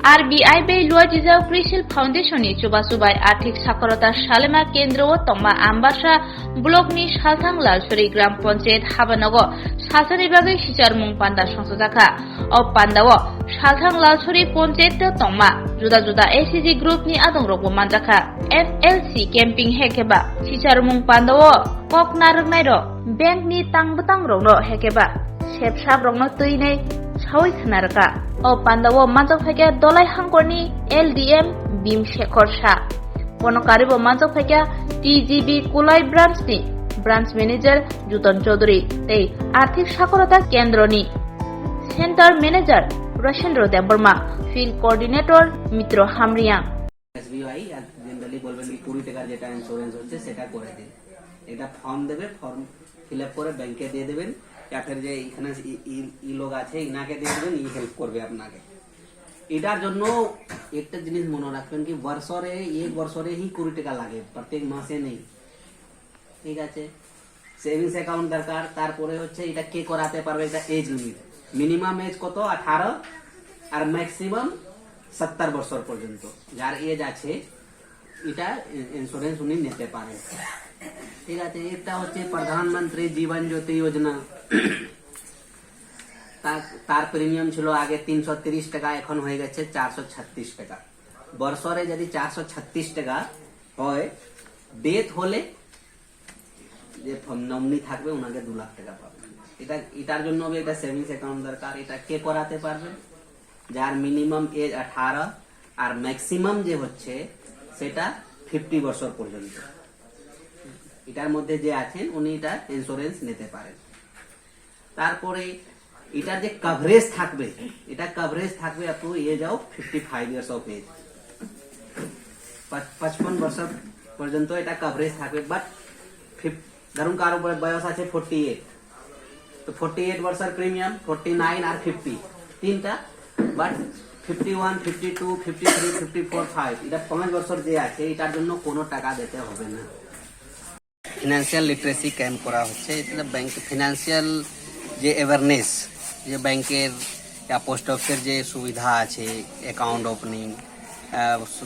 RBI bai lua jizau Krishil Foundation ni chuba subai arthik sakorota salema kendro o tongma ambasa block ni salthang lalsuri gram panchayat habanogo sasani bagai sicharmung panda songsojaka o pandao salthang lalsuri panchayat tongma juda juda ACG group ni adong rokbo manjaka FLC camping hekeba sicharmung pandao kok narnai ro bank ni tangbutang rokno hekeba sepsap rokno tuinai sawi khnarka o pandao manjak phaikia dolai hangkorni LDM Bim Shekhar Shah ponokaribo manjak phaikia TGB Kulai branch ni branch manager Juton Chaudhary tei arthik sakorota kendro ni center manager Rashendra Deborma field coordinator Mitro Hamriang SBI are generally বলবেন কি 20 টাকার যেটা insurance হচ্ছে সেটা করে দিন এটা form দেবে ফর্ম ফিল আপ করে ব্যাংকে দিয়ে দেবেন या फिर যে এখানে ই লোক আছে ইনাকে দিয়ে দেবেন ই হেল্প করবে আপনাকে এটার জন্য একটা জিনিস মনে রাখবেন কি বছরে এক বছরে হি 20 টাকা লাগে প্রত্যেক মাসে নেই ঠিক আছে সেভিংস অ্যাকাউন্ট দরকার তারপরে হচ্ছে এটা কে করাতে পারবে এটা এজ লিমিট মিনিমাম এজ কত 18 আর ম্যাক্সিমাম 70 বছর পর্যন্ত যার এজ আছে এটা ইন্স্যুরেন্স উনি নিতে পারেন ঠিক আছে এটা হচ্ছে প্রধানমন্ত্রী জীবন জ্যোতি যোজনা তার প্রিমিয়াম ছিল আগে 330 টাকা এখন হয়ে গেছে 436 টাকা বছরে যদি 436 টাকা হয় ডেথ হলে যে নমিনি থাকবে ওনাকে 2 লাখ টাকা পাবে এটার জন্য একটা সেভিংস অ্যাকাউন্ট দরকার এটা কে করাতে পারবে যার মিনিমাম এজ 18 আর ম্যাক্সিমাম যে হচ্ছে সেটা 50 বছর পর্যন্ত এটার মধ্যে যে আছেন উনি এটা ইন্স্যুরেন্স নিতে পারেন তারপরে এটার যে কভারেজ থাকবে এটা কভারেজ থাকবে up to age of 55 years of age 55 বছর পর্যন্ত এটা কভারেজ থাকবে বাট ধরুন কারো বয়স আছে 48 তো 48 বছর প্রিমিয়াম 49 আর 50 তিনটা বাট 51 52 53 54 5 এটা 5 বছর যে আছে এটার জন্য কোনো টাকা দিতে হবে না ফিনান্সিয়াল লিটারেসি ক্যাম্প করা হচ্ছে এটা ব্যাংক ফিনান্সিয়াল যে অ্যাওয়ারনেস যে ব্যাংকের या পোস্ট অফিসের যে সুবিধা আছে account opening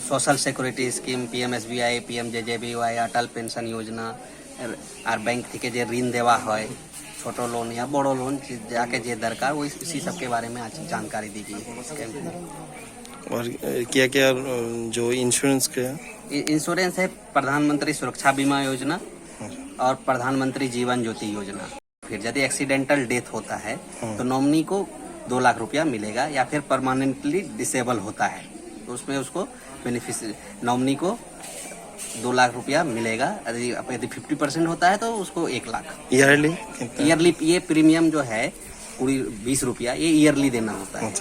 social security scheme PMSBI PMJJBY অটল পেনশন योजना আর ব্যাংক থেকে যে ঋণ দেওয়া হয় ছোট लोन या बड़ो लोन जाके जे दरकार वो इसी सब के बारे में आज जानकारी दी गई है इस कैंप में और क्या क्या जो इंश्योरेंस के इंश्योरेंस है प्रधानमंत्री सुरक्षा बीमा योजना और प्रधानमंत्री जीवन ज्योति योजना फिर यदि एक्सीडेंटल डेथ होता है तो नॉमिनी को 2 लाख रुपया मिलेगा या फिर परमानेंटली डिसेबल होता है तो उसमें उसको बेनिफिशियरी नॉमिनी को 2 लाख रुपया मिलेगा यदि 50% होता है तो उसको 1 लाख ईयरली ये प्रीमियम जो है पूरी 20 रुपया ये ईयरली देना होता है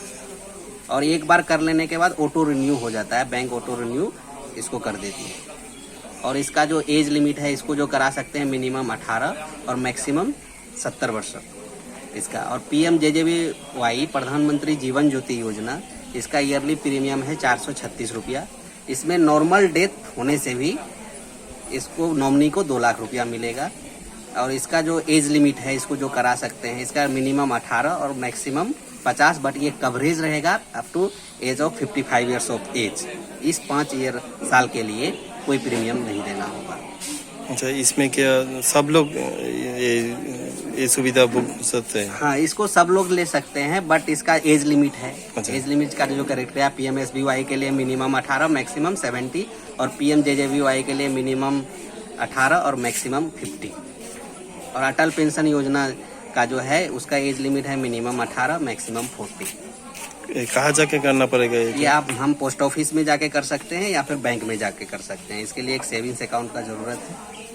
और एक बार कर लेने के बाद ऑटो रिन्यू हो जाता है बैंक ऑटो रिन्यू इसको कर देती है और इसका जो एज लिमिट है इसको जो करा सकते हैं मिनिमम 18 और मैक्सिमम 70 वर्ष इसका और PMJJBY प्रधानमंत्री जीवन ज्योति योजना इसका ईयरली प्रीमियम है 436 रुपया इसमें नॉर्मल डेथ होने से भी इसको नॉमिनी को 2 लाख रुपया मिलेगा और इसका जो एज लिमिट है इसको जो करा सकते हैं इसका मिनिमम 18 और मैक्सिमम 50 बट ये कवरेज रहेगा up to age of 55 years of age इस 5 साल के लिए कोई प्रीमियम नहीं देना होगा अच्छा इसमें क्या सब लोग ये सुविधा बुक सकते हैं हाँ इसको सब लोग ले सकते हैं बट इसका एज लिमिट है अच्छा। एज लिमिट का जो क्राइटेरिया PMSBY के लिए मिनिमम 18 मैक्सिमम 70 और PMJJBY के लिए मिनिमम 18 और मैक्सिमम 50 और अटल पेंशन योजना का जो है उसका एज लिमिट है मिनिमम 18 मैक्सिमम 40 कहाँ जाके करना पड़ेगा ये आप हम पोस्ट ऑफिस में जाके कर सकते हैं या फिर बैंक में जाके कर सकते हैं इसके लिए एक सेविंग्स अकाउंट का जरूरत है